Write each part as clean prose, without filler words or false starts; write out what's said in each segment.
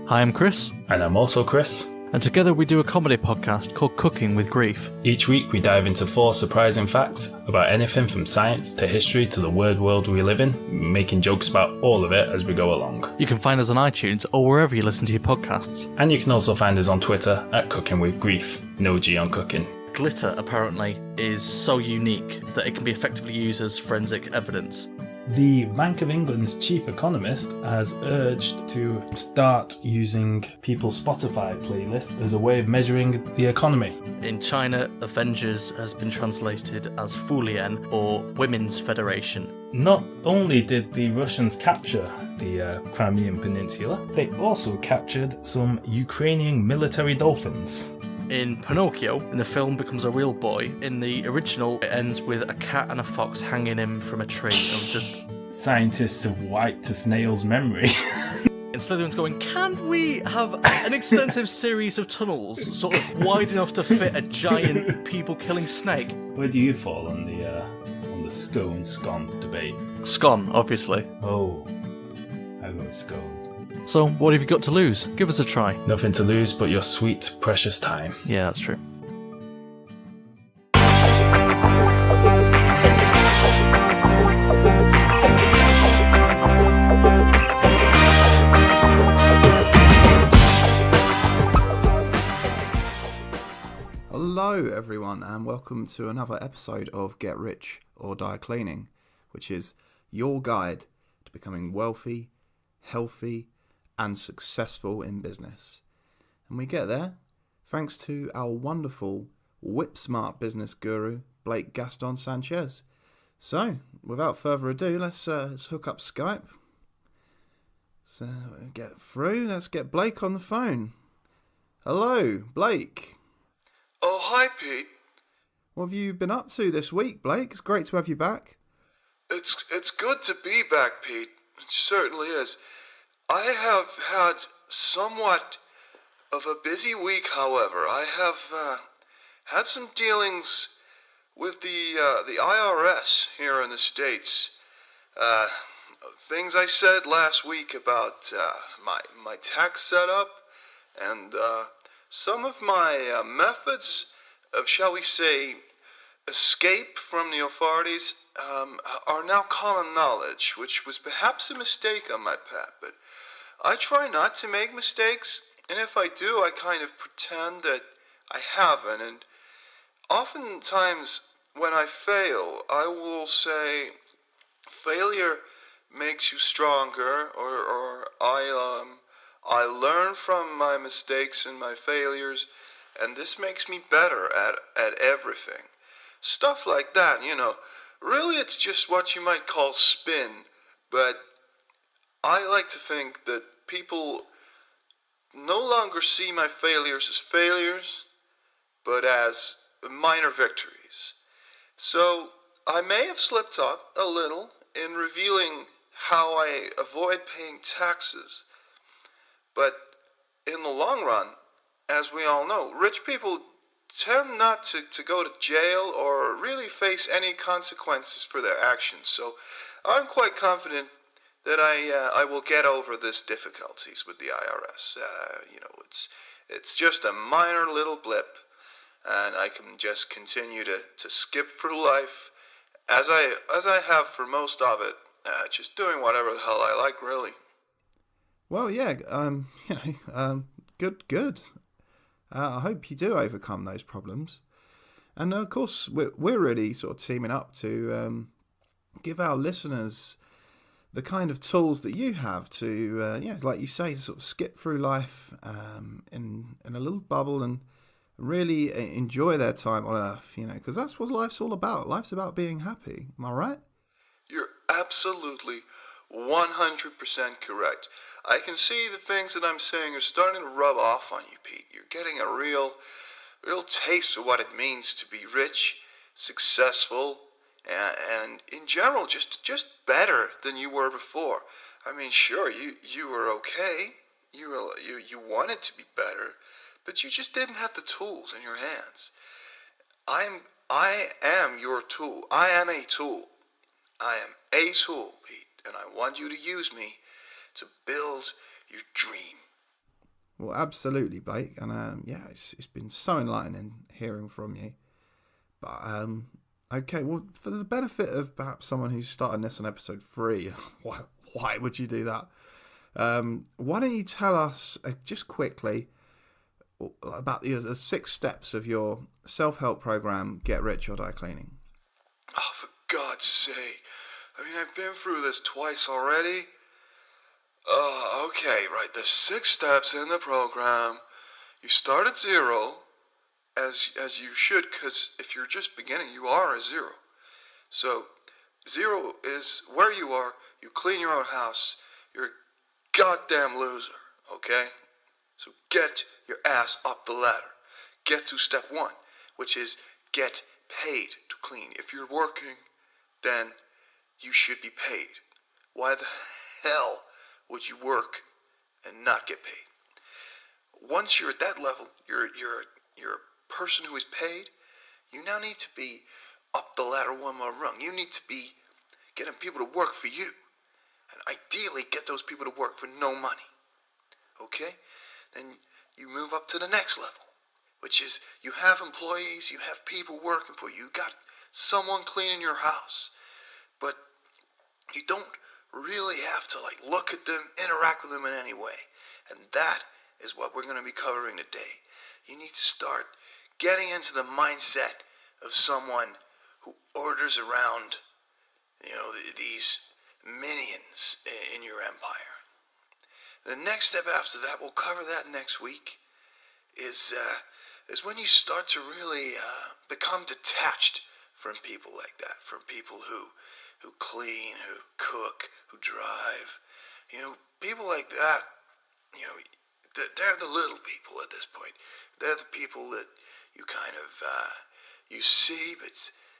Hi, I'm Chris. And I'm also Chris. And together we do a comedy podcast called Cooking with Grief. Each week we dive into 4 surprising facts about anything from science to history to the weird world we live in, making jokes about all of it as we go along. You can find us on iTunes or wherever you listen to your podcasts. And you can also find us on Twitter at Cooking with Grief. No G on cooking. Glitter, apparently, is so unique that it can be effectively used as forensic evidence. The Bank of England's chief economist has urged to start using people's Spotify playlist as a way of measuring the economy. In China, Avengers has been translated as Fulian, or Women's Federation. Not only did the Russians capture the Crimean Peninsula, they also captured some Ukrainian military dolphins. In Pinocchio, in the film becomes a real boy. In the original, it ends with a cat and a fox hanging him from a tree. Scientists have wiped a snail's memory. And Slytherin's going, can we have an extensive series of tunnels sort of wide enough to fit a giant people-killing snake? Where do you fall on the scone debate? Scone, obviously. Oh, I go with scone. So, what have you got to lose? Give us a try. Nothing to lose but your sweet, precious time. Yeah, that's true. Hello everyone and welcome to another episode of Get Rich or Die Cleaning, which is your guide to becoming wealthy, healthy and successful in business. And we get there thanks to our wonderful whip-smart business guru, Blake Gaston Sanchez. So, without further ado, let's hook up Skype. So, get through. Let's get Blake on the phone. Hello, Blake. Oh, hi, Pete. What have you been up to this week, Blake? It's great to have you back. It's good to be back, Pete. It certainly is. I have had somewhat of a busy week, however. I have had some dealings with the IRS here in the States. Things I said last week about my tax setup and some of my methods of, shall we say, escape from the authorities are now common knowledge, which was perhaps a mistake on my part, but I try not to make mistakes, and if I do, I kind of pretend that I haven't, and oftentimes when I fail, I will say, failure makes you stronger, or I learn from my mistakes and my failures, and this makes me better at everything. Stuff like that, you know. Really, it's just what you might call spin, but I like to think that people no longer see my failures as failures, but as minor victories. So, I may have slipped up a little in revealing how I avoid paying taxes, but in the long run, as we all know, rich people tend not to go to jail or really face any consequences for their actions. So I'm quite confident that I will get over this difficulties with the IRS. It's just a minor little blip, and I can just continue to skip through life as I have for most of it, just doing whatever the hell I like, really. Well, yeah, good. I hope you do overcome those problems. And of course, we're really sort of teaming up to give our listeners the kind of tools that you have to, like you say, sort of skip through life in a little bubble and really enjoy their time on Earth, because that's what life's all about. Life's about being happy. Am I right? You're absolutely 100% correct. I can see the things that I'm saying are starting to rub off on you, Pete. You're getting a real taste of what it means to be rich, successful, and in general, just better than you were before. I mean, sure, you were okay. You wanted to be better, but you just didn't have the tools in your hands. I am your tool. I am a tool. I am a tool, Pete, and I want you to use me to build your dream. Well, absolutely, Blake. And yeah, it's been so enlightening hearing from you. But okay, well, for the benefit of perhaps someone who's starting this on episode 3, why would you do that? Why don't you tell us just quickly about the 6 steps of your self-help program, Get Rich or Die Cleaning? Oh, for God's sake. I mean, I've been through this twice already. Okay, right. There's 6 steps in the program. You start at 0, as you should, because if you're just beginning, you are a 0. So, 0 is where you are. You clean your own house. You're a goddamn loser, okay? So get your ass up the ladder. Get to step 1, which is get paid to clean. If you're working, then you should be paid. Why the hell would you work and not get paid? Once you're at that level, you're a person who is paid. You now need to be up the ladder one more rung. You need to be getting people to work for you, and ideally get those people to work for no money. Okay? Then you move up to the next level, which is you have employees, you have people working for you. You got someone cleaning your house, but you don't really have to look at them, interact with them in any way. And that is what we're going to be covering today. You need to start getting into the mindset of someone who orders around, these minions in your empire. The next step after that, we'll cover that next week, is when you start to really become detached from people like that, from people who clean, who cook, who drive. People like that, they're the little people at this point. They're the people that you kind of, you see, but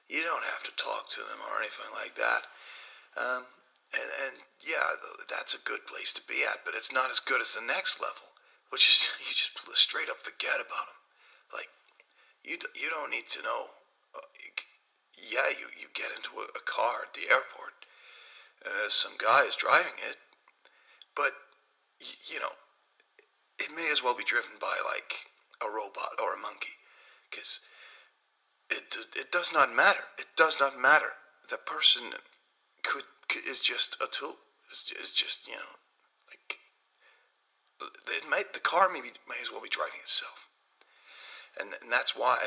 you don't have to talk to them or anything like that. And yeah, that's a good place to be at, but it's not as good as the next level, which is you just straight up forget about them. You don't need to know. You get into a car at the airport, and there's some guys driving it, but it may as well be driven by a robot or a monkey, because it does not matter. It does not matter. The person is just a tool. Is just the car may as well be driving itself, and that's why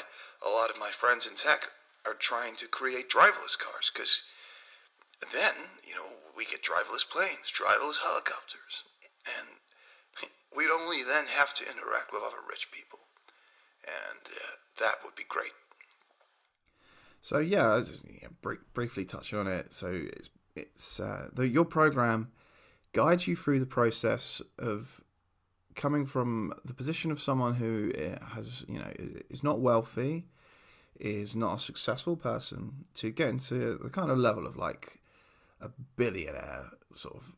a lot of my friends in tech are trying to create driverless cars, because then we get driverless planes, driverless helicopters, and we'd only then have to interact with other rich people, and that would be great. So yeah, briefly touching on it. So it's your program guides you through the process of coming from the position of someone who has is not wealthy, is not a successful person, to get into the kind of level of a billionaire sort of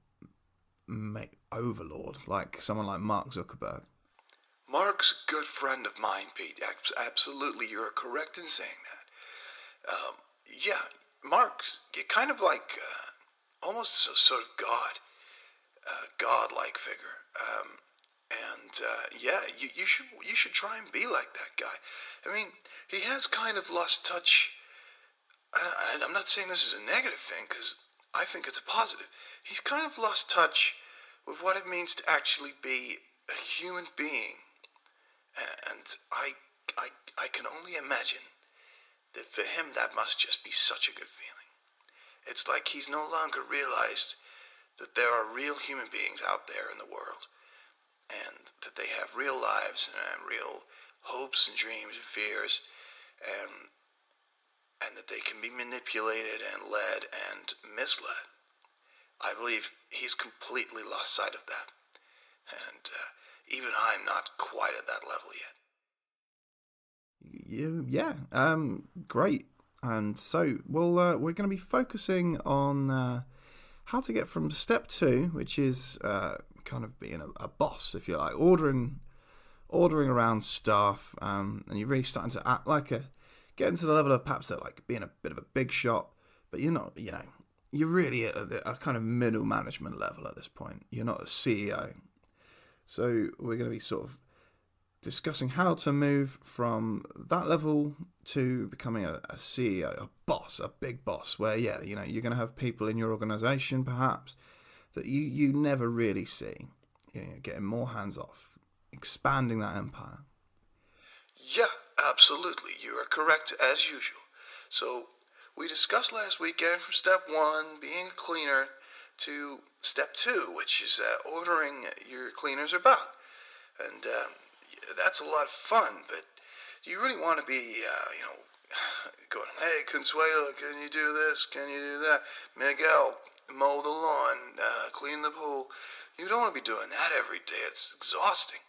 overlord, like someone like Mark Zuckerberg. Mark's a good friend of mine, Pete. Absolutely, you're correct in saying that. Yeah, Mark's kind of almost a sort of god-like figure. Yeah, you should try and be like that guy. I mean, he has kind of lost touch. I'm not saying this is a negative thing, because I think it's a positive. He's kind of lost touch with what it means to actually be a human being, and I can only imagine that for him that must just be such a good feeling. It's like he's no longer realized that there are real human beings out there in the world, and that they have real lives and real hopes and dreams and fears, and that they can be manipulated and led and misled. I believe he's completely lost sight of that, and even I'm not quite at that level yet. Great. And so we're going to be focusing on how to get from step 2, which is kind of being a boss, if you like, ordering around stuff, and you're really starting to act get into the level of perhaps being a bit of a big shot, but you're not, you're really at a kind of middle management level at this point. You're not a CEO. So we're going to be sort of discussing how to move from that level to becoming a CEO, a boss, a big boss, where, yeah, you know, you're going to have people in your organization perhaps that you never really see, you know, getting more hands off, expanding that empire. Yeah, absolutely. You are correct as usual. So, we discussed last week getting from step 1, being a cleaner, to step 2, which is ordering your cleaners about. And that's a lot of fun, but do you really want to be, going, hey, Consuelo, can you do this? Can you do that? Miguel, mow the lawn, clean the pool. You don't want to be doing that every day. It's exhausting.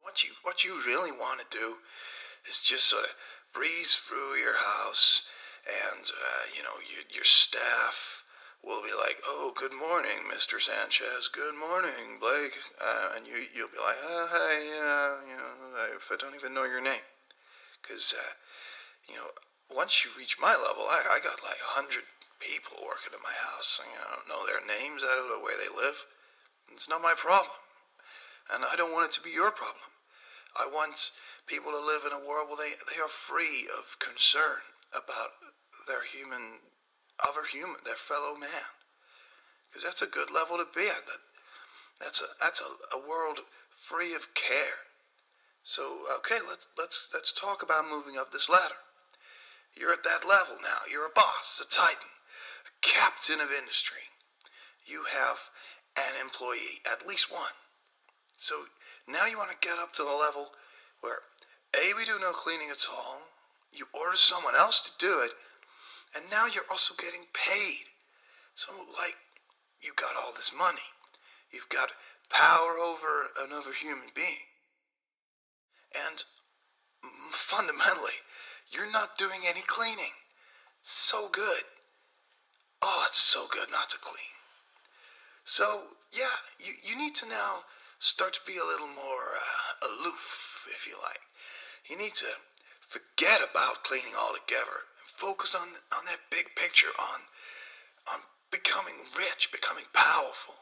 What you really want to do is just sort of breeze through your house, and your staff will be like, "Oh, good morning, Mr. Sanchez. Good morning, Blake," and you'll be like, "Hey, if I don't even know your name, because once you reach my level, I got like 100 people working in my house. I don't know their names. I don't know where they live. It's not my problem, and I don't want it to be your problem. I want people to live in a world where they are free of concern about their their fellow man. Because that's a good level to be at. That's a world free of care. So, okay, let's talk about moving up this ladder. You're at that level now. You're a boss, a titan, a captain of industry. You have an employee, at least one. So now you want to get up to the level where A, we do no cleaning at all, you order someone else to do it, and now you're also getting paid. So, like, you've got all this money. You've got power over another human being. And fundamentally, you're not doing any cleaning. So good. Oh, it's so good not to clean. So, yeah, you need to now start to be a little more aloof, if you like. You need to forget about cleaning altogether and focus on that big picture, on becoming rich, becoming powerful.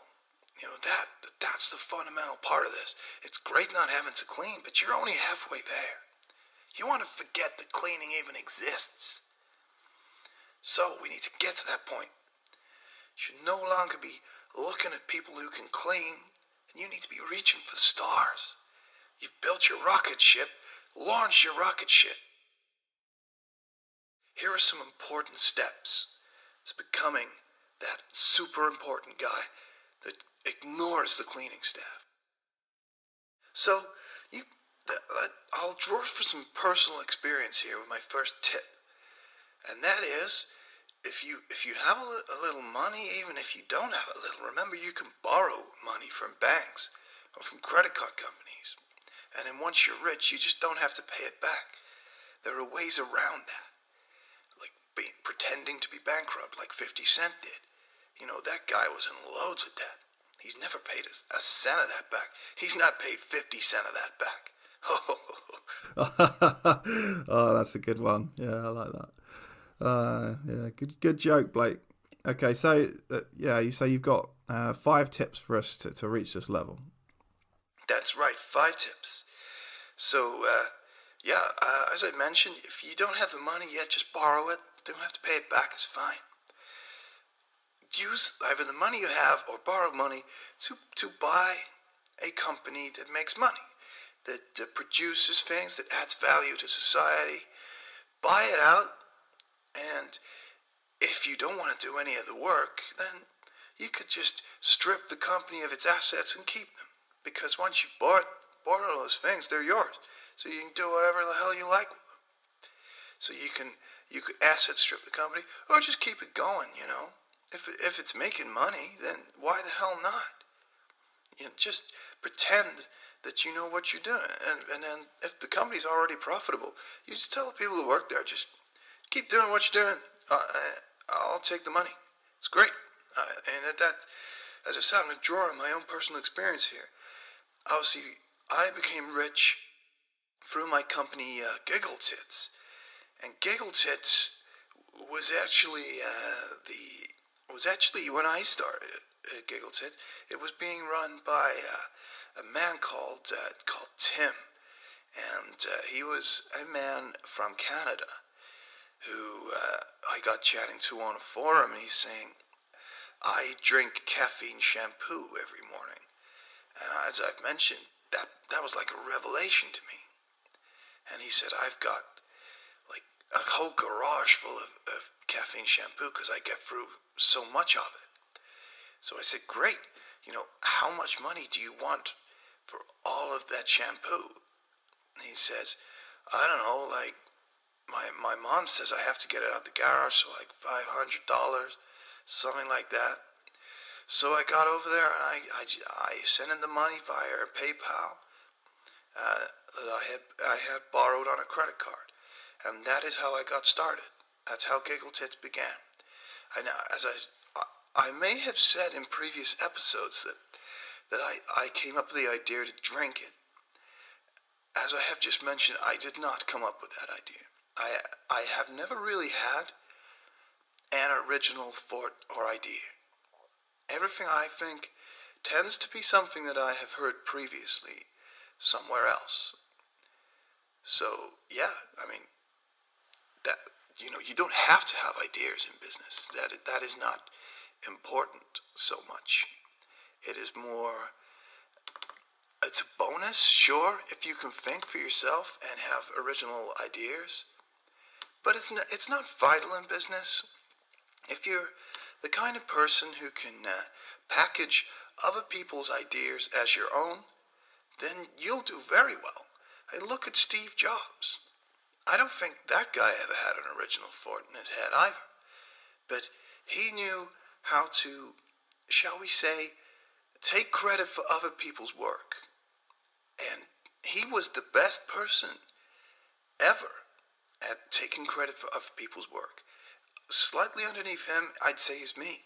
You know, that's the fundamental part of this. It's great not having to clean, but you're only halfway there. You want to forget that cleaning even exists. So we need to get to that point. You should no longer be looking at people who can clean, and you need to be reaching for the stars. You've built your rocket ship. Launch your rocket ship. Here are some important steps to becoming that super important guy that ignores the cleaning staff. So, I'll draw for some personal experience here with my first tip, and that is, if you have a little money, even if you don't have a little, remember you can borrow money from banks or from credit card companies. And then once you're rich, you just don't have to pay it back. There are ways around that. Like pretending to be bankrupt, like 50 Cent did. You know, that guy was in loads of debt. He's never paid a cent of that back. He's not paid 50 cents of that back. Oh, that's a good one. Yeah, I like that. Yeah, good joke, Blake. Okay, so you say you've got 5 tips for us to reach this level. That's right, 5 tips. So, as I mentioned, if you don't have the money yet, just borrow it. Don't have to pay it back, it's fine. Use either the money you have or borrow money to buy a company that makes money, that produces things, that adds value to society. Buy it out, and if you don't want to do any of the work, then you could just strip the company of its assets and keep them. Because once you've bought all those things, they're yours. So you can do whatever the hell you like with them. So you could asset strip the company, or just keep it going, you know. If it's making money, then why the hell not? You know, just pretend that you know what you're doing. And then if the company's already profitable, you just tell the people who work there, just keep doing what you're doing. I'll take the money. It's great. And at that, as I said, I'm going to draw on my own personal experience here. Obviously, I became rich through my company, Giggle Tits. And Giggle Tits was actually when I started. Giggle Tit. It was being run by a man called Tim, and he was a man from Canada who I got chatting to on a forum, and he's saying, I drink caffeine shampoo every morning. And as I've mentioned, that was like a revelation to me. And he said, I've got like a whole garage full of caffeine shampoo because I get through so much of it. So I said, great, how much money do you want for all of that shampoo? And he says, I don't know, like, my mom says I have to get it out the garage, so like $500, something like that. So I got over there and I sent in the money via PayPal that I had borrowed on a credit card, and that is how I got started. That's how Giggle Tits began. And as I may have said in previous episodes that I came up with the idea to drink it. As I have just mentioned, I did not come up with that idea. I have never really had an original thought or idea. Everything I think tends to be something that I have heard previously somewhere else. So, yeah, I mean, that you don't have to have ideas in business. That is not important so much. It is more, it's a bonus, sure, if you can think for yourself and have original ideas. But it's not vital in business. If you're the kind of person who can package other people's ideas as your own, then you'll do very well. Hey, look at Steve Jobs. I don't think that guy ever had an original thought in his head either. But he knew how to, shall we say, take credit for other people's work. And he was the best person ever at taking credit for other people's work. Slightly underneath him, I'd say, is me.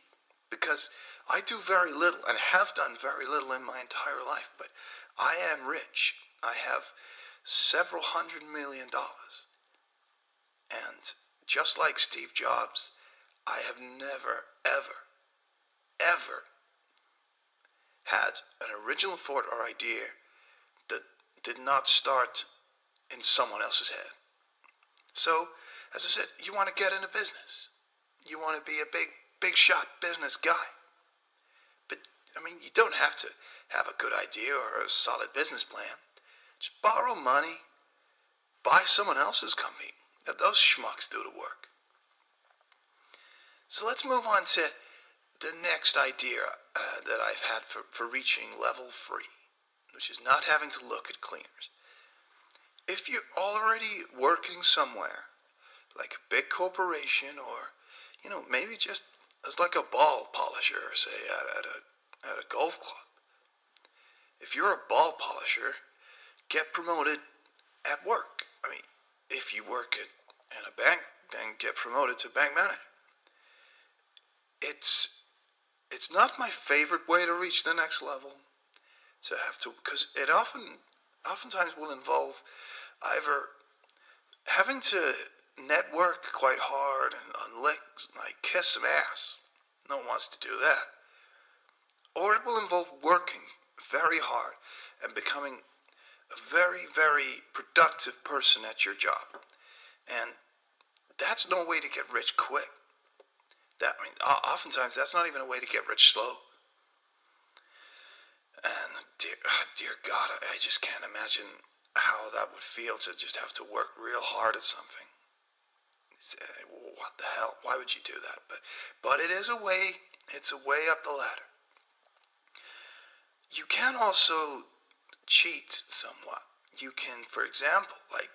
Because I do very little and have done very little in my entire life. But I am rich. I have several $100 million. And just like Steve Jobs, I have never, ever, ever had an original thought or idea that did not start in someone else's head. So, as I said, you want to get into business. You want to be a big shot business guy. But, I mean, you don't have to have a good idea or a solid business plan. Just borrow money, buy someone else's company. Let those schmucks do the work. So let's move on to the next idea that I've had for reaching level 3, which is not having to look at cleaners. If you're already working somewhere, like a big corporation, or maybe just as like a ball polisher, say at a golf club. If you're a ball polisher, get promoted at work. I mean, if you work in a bank, then get promoted to bank manager. It's not my favorite way to reach the next level, because it oftentimes will involve either having to network quite hard and like kiss some ass. No one wants to do that. Or it will involve working very hard and becoming a very, very productive person at your job. And that's no way to get rich quick. Oftentimes that's not even a way to get rich slow. And dear God, I just can't imagine how that would feel to just have to work real hard at something. What the hell? Why would you do that? But it is a way. It's a way up the ladder. You can also cheat somewhat. You can, for example, like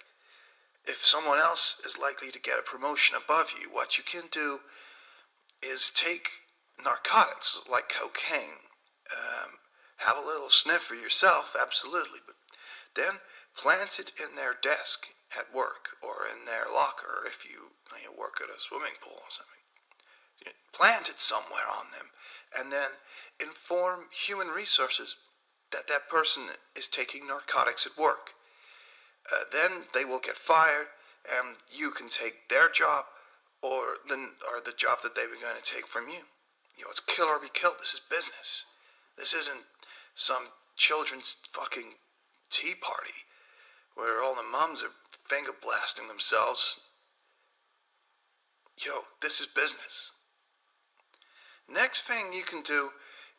if someone else is likely to get a promotion above you, what you can do is take narcotics like cocaine. Have a little sniff for yourself, absolutely, but then plant it in their desk at work or in their locker if you work at a swimming pool or something. Plant it somewhere on them and then inform human resources that that person is taking narcotics at work. Then they will get fired and you can take their job or the job that they were going to take from you. it's kill or be killed. This is business. This isn't some children's fucking tea party where all the mums are finger blasting themselves. This is business. Next thing you can do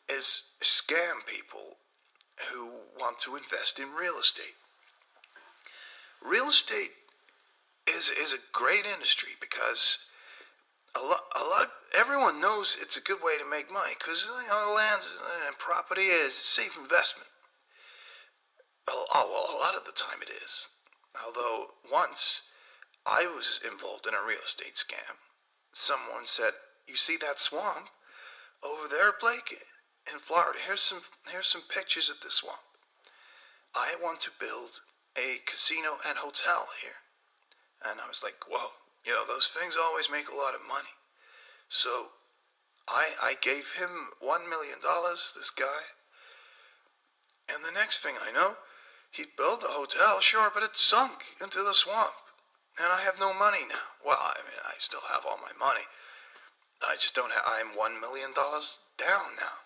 is scam people who want to invest in real estate. Real estate is a great industry because everyone knows it's a good way to make money because land and property is a safe investment. Well, a lot of the time it is. Although once I was involved in a real estate scam. Someone said, "You see that swamp over there, Blake, in Florida? Here's some pictures of the swamp. I want to build a casino and hotel here." And I was like, "Whoa, those things always make a lot of money." So I gave him $1 million, this guy. And the next thing I know, he'd build the hotel, sure, but it sunk into the swamp. And I have no money now. Well, I still have all my money. I just don't have, I'm $1 million down now.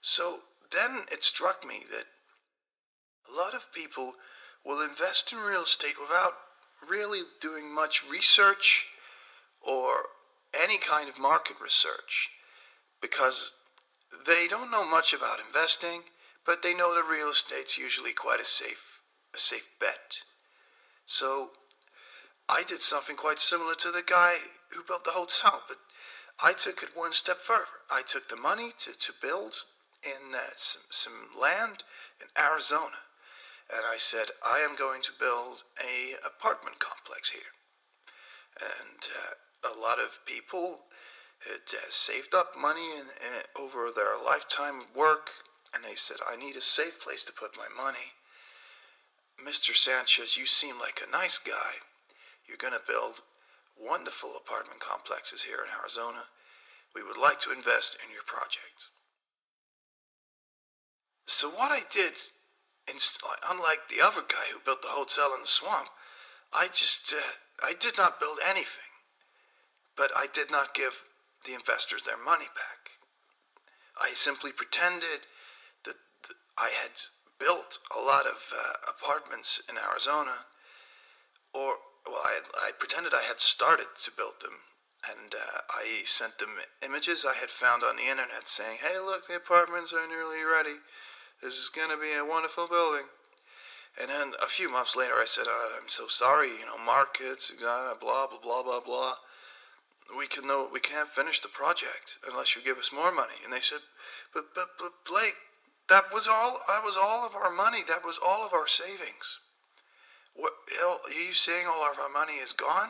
So then it struck me that a lot of people will invest in real estate without really doing much research or any kind of market research because they don't know much about investing, but they know that real estate's usually quite a safe bet. So I did something quite similar to the guy who built the hotel, but I took it one step further. I took the money to build in some land in Arizona, and I said, I am going to build a apartment complex here. And a lot of people had saved up money over their lifetime of work, and they said, I need a safe place to put my money. Mr. Sanchez, you seem like a nice guy. You're going to build wonderful apartment complexes here in Arizona. We would like to invest in your project. So what I did, unlike the other guy who built the hotel in the swamp, I did not build anything. But I did not give the investors their money back. I simply pretended that I had built a lot of apartments in Arizona, I pretended I had started to build them, and I sent them images I had found on the internet saying, hey, look, the apartments are nearly ready. This is going to be a wonderful building. And then a few months later I said, I'm so sorry, markets, blah, blah, blah, blah, blah. We can't finish the project unless you give us more money. And they said, but Blake, that was all of our money. That was all of our savings. What, are you saying all of our money is gone?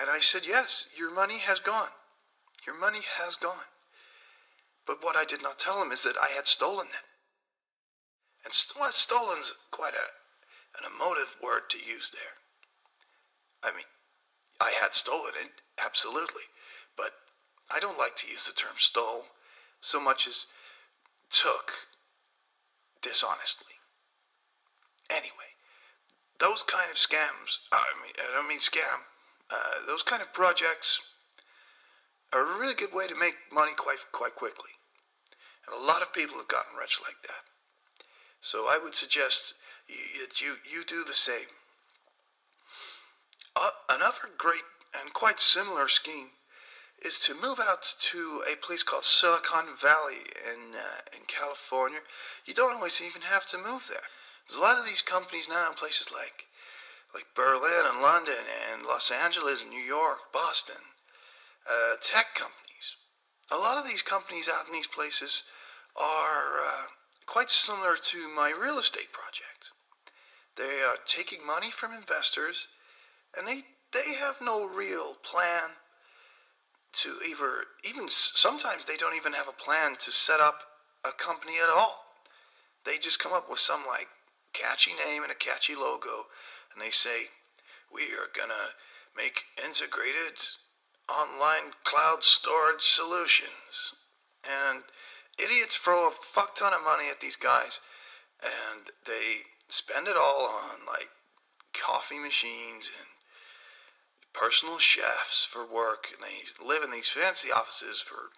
And I said, yes, your money has gone. Your money has gone. But what I did not tell him is that I had stolen it. And stolen's quite an emotive word to use there. I mean, I had stolen it, absolutely. But I don't like to use the term stole so much as took dishonestly. Anyway, those kind of scams, I don't mean scam, those kind of projects are a really good way to make money quite quickly. And a lot of people have gotten rich like that. So I would suggest that you do the same. Another great and quite similar scheme is to move out to a place called Silicon Valley in California. You don't always even have to move there. There's a lot of these companies now in places like Berlin and London and Los Angeles and New York, Boston, tech companies. A lot of these companies out in these places are quite similar to my real estate project. They are taking money from investors, and they have no real plan to even sometimes they don't even have a plan to set up a company at all. They just come up with some catchy name and a catchy logo, and they say, we are gonna make integrated online cloud storage solutions. And idiots throw a fuck ton of money at these guys, and they spend it all on coffee machines and personal chefs for work, and they live in these fancy offices for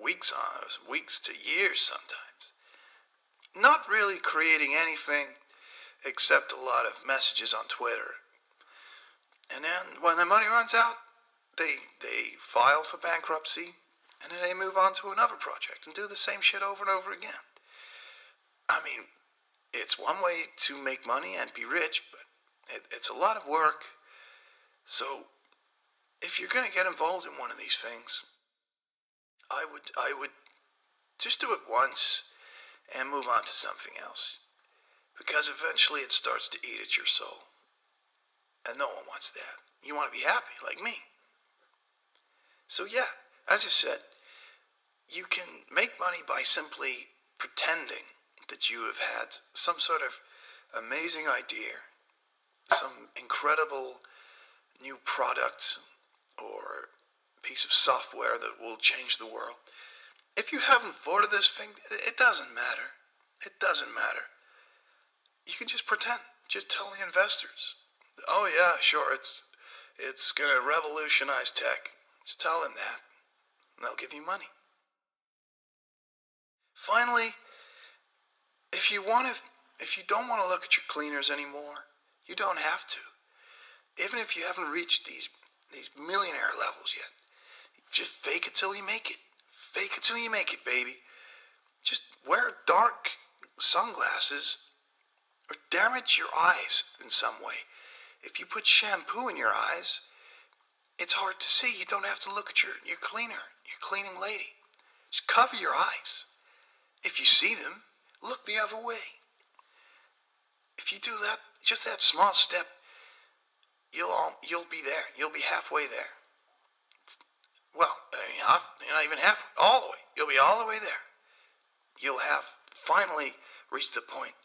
weeks to years sometimes. Not really creating anything except a lot of messages on Twitter. And then when the money runs out, they file for bankruptcy, and then they move on to another project and do the same shit over and over again. I mean, it's one way to make money and be rich, but it's a lot of work. So, if you're going to get involved in one of these things, I would just do it once and move on to something else. Because eventually it starts to eat at your soul. And no one wants that. You want to be happy, like me. So yeah, as I said, you can make money by simply pretending that you have had some sort of amazing idea, some incredible new product or piece of software that will change the world. If you haven't thought of this thing, it doesn't matter. It doesn't matter. You can just pretend. Just tell the investors, oh yeah, sure, it's gonna revolutionize tech. Just tell them that, and they'll give you money. Finally, if you don't want to look at your cleaners anymore, you don't have to. Even if you haven't reached these millionaire levels yet, just fake it till you make it. Fake it till you make it, baby. Just wear dark sunglasses or damage your eyes in some way. If you put shampoo in your eyes, it's hard to see. You don't have to look at your cleaner, your cleaning lady. Just cover your eyes. If you see them, look the other way. If you do that, just that small step, you'll be there. You'll be halfway there. Well, you're not even halfway, all the way. You'll be all the way there. You'll have finally reached the point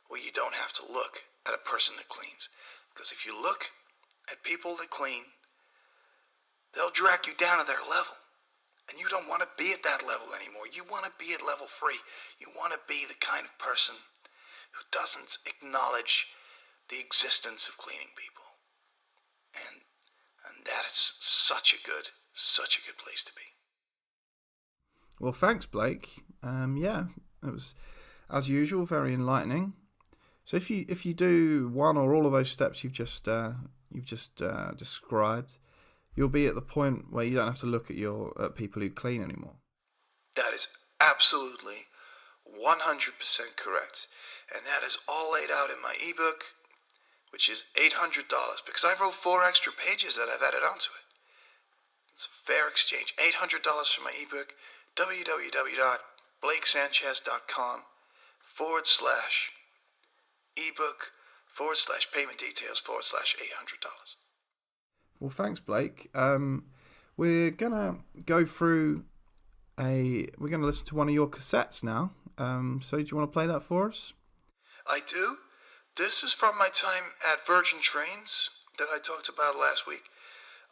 where you don't have to look at a person that cleans. Because if you look at people that clean, they'll drag you down to their level. And you don't want to be at that level anymore. You want to be at level 3. You want to be the kind of person who doesn't acknowledge the existence of cleaning people. And that is such a good place to be. Well, thanks, Blake. Yeah, it was, as usual, very enlightening. So if you do one or all of those steps you've just described, you'll be at the point where you don't have to look at people who clean anymore. That is absolutely 100% correct. And that is all laid out in my ebook, which is $800, because I wrote 4 extra pages that I've added onto it. It's a fair exchange. $800 for my ebook, www.blakesanchez.com/ebook/payment details $800. Well, thanks, Blake. We're gonna go through we're gonna listen to one of your cassettes now. So do you want to play that for us? I do. This is from my time at Virgin Trains that I talked about last week.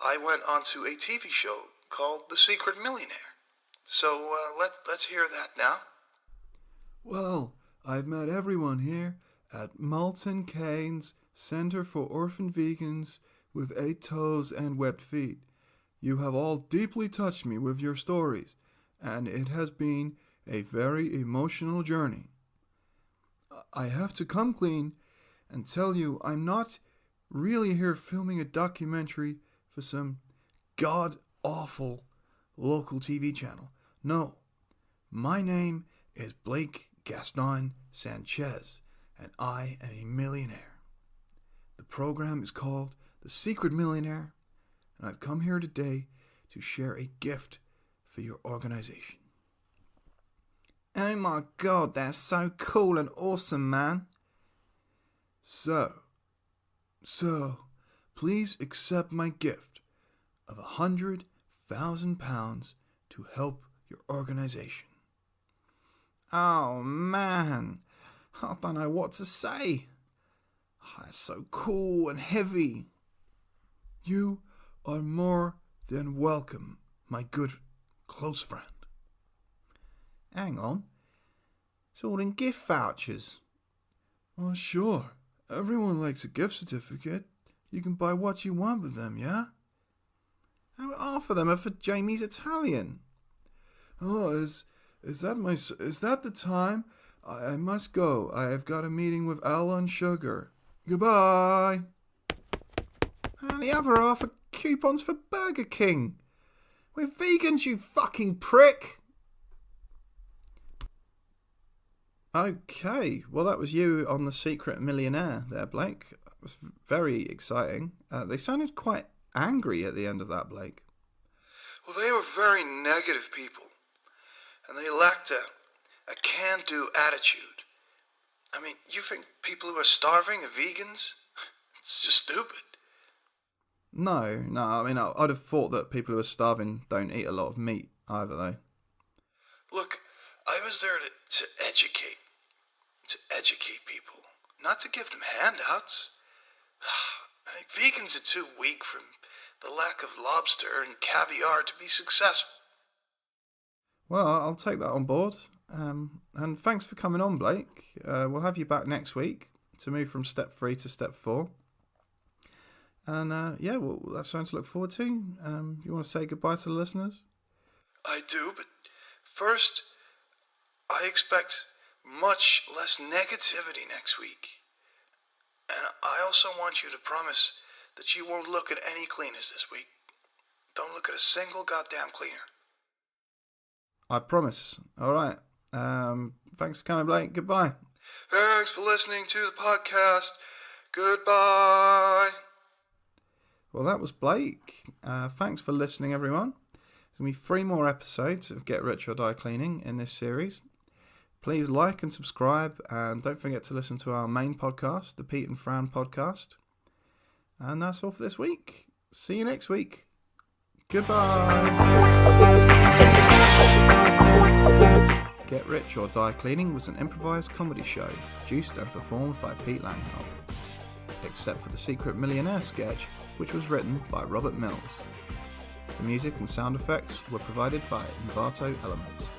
I went onto a TV show called The Secret Millionaire. So let's hear that now. Well, I've met everyone here at Malton Keynes Center for Orphan Vegans with 8 toes and webbed feet. You have all deeply touched me with your stories, and it has been a very emotional journey. I have to come clean and tell you I'm not really here filming a documentary for some god-awful local TV channel. No, my name is Blake Gaston Sanchez, and I am a millionaire. The program is called The Secret Millionaire, and I've come here today to share a gift for your organization. Oh my god, that's so cool and awesome, man. So, please accept my gift of £100,000 to help your organization. Oh man, I don't know what to say. That's so cool and heavy. You are more than welcome, my good close friend. Hang on, it's all in gift vouchers. Well, sure, everyone likes a gift certificate. You can buy what you want with them, yeah? Half of them are for Jamie's Italian. Oh, is that the time? I must go. I have got a meeting with Al on sugar. Goodbye. And the other half are coupons for Burger King. We're vegans, you fucking prick. Okay, well that was you on the Secret Millionaire there, Blake. That was very exciting. They sounded quite angry at the end of that, Blake. Well, they were very negative people, and they lacked a can-do attitude. I mean, you think people who are starving are vegans? It's just stupid. No, I mean, I'd have thought that people who are starving don't eat a lot of meat either, though. Look, I was there to educate people, not to give them handouts. I mean, vegans are too weak from the lack of lobster and caviar to be successful. Well, I'll take that on board. And thanks for coming on, Blake. We'll have you back next week to move from step 3 to step 4. And yeah, well, that's something to look forward to. You want to say goodbye to the listeners? I do, but first, I expect much less negativity next week. And I also want you to promise that you won't look at any cleaners this week. Don't look at a single goddamn cleaner. I promise. All right. Thanks for coming, Blake. Goodbye. Thanks for listening to the podcast. Goodbye. Well, that was Blake. Thanks for listening, everyone. There's going to be 3 more episodes of Get Rich or Die Cleaning in this series. Please like and subscribe, and don't forget to listen to our main podcast, the Pete and Fran podcast. And that's all for this week. See you next week. Goodbye. Get Rich or Die Cleaning was an improvised comedy show, produced and performed by Pete Langholt, except for the Secret Millionaire sketch, which was written by Robert Mills. The music and sound effects were provided by Invato Elements.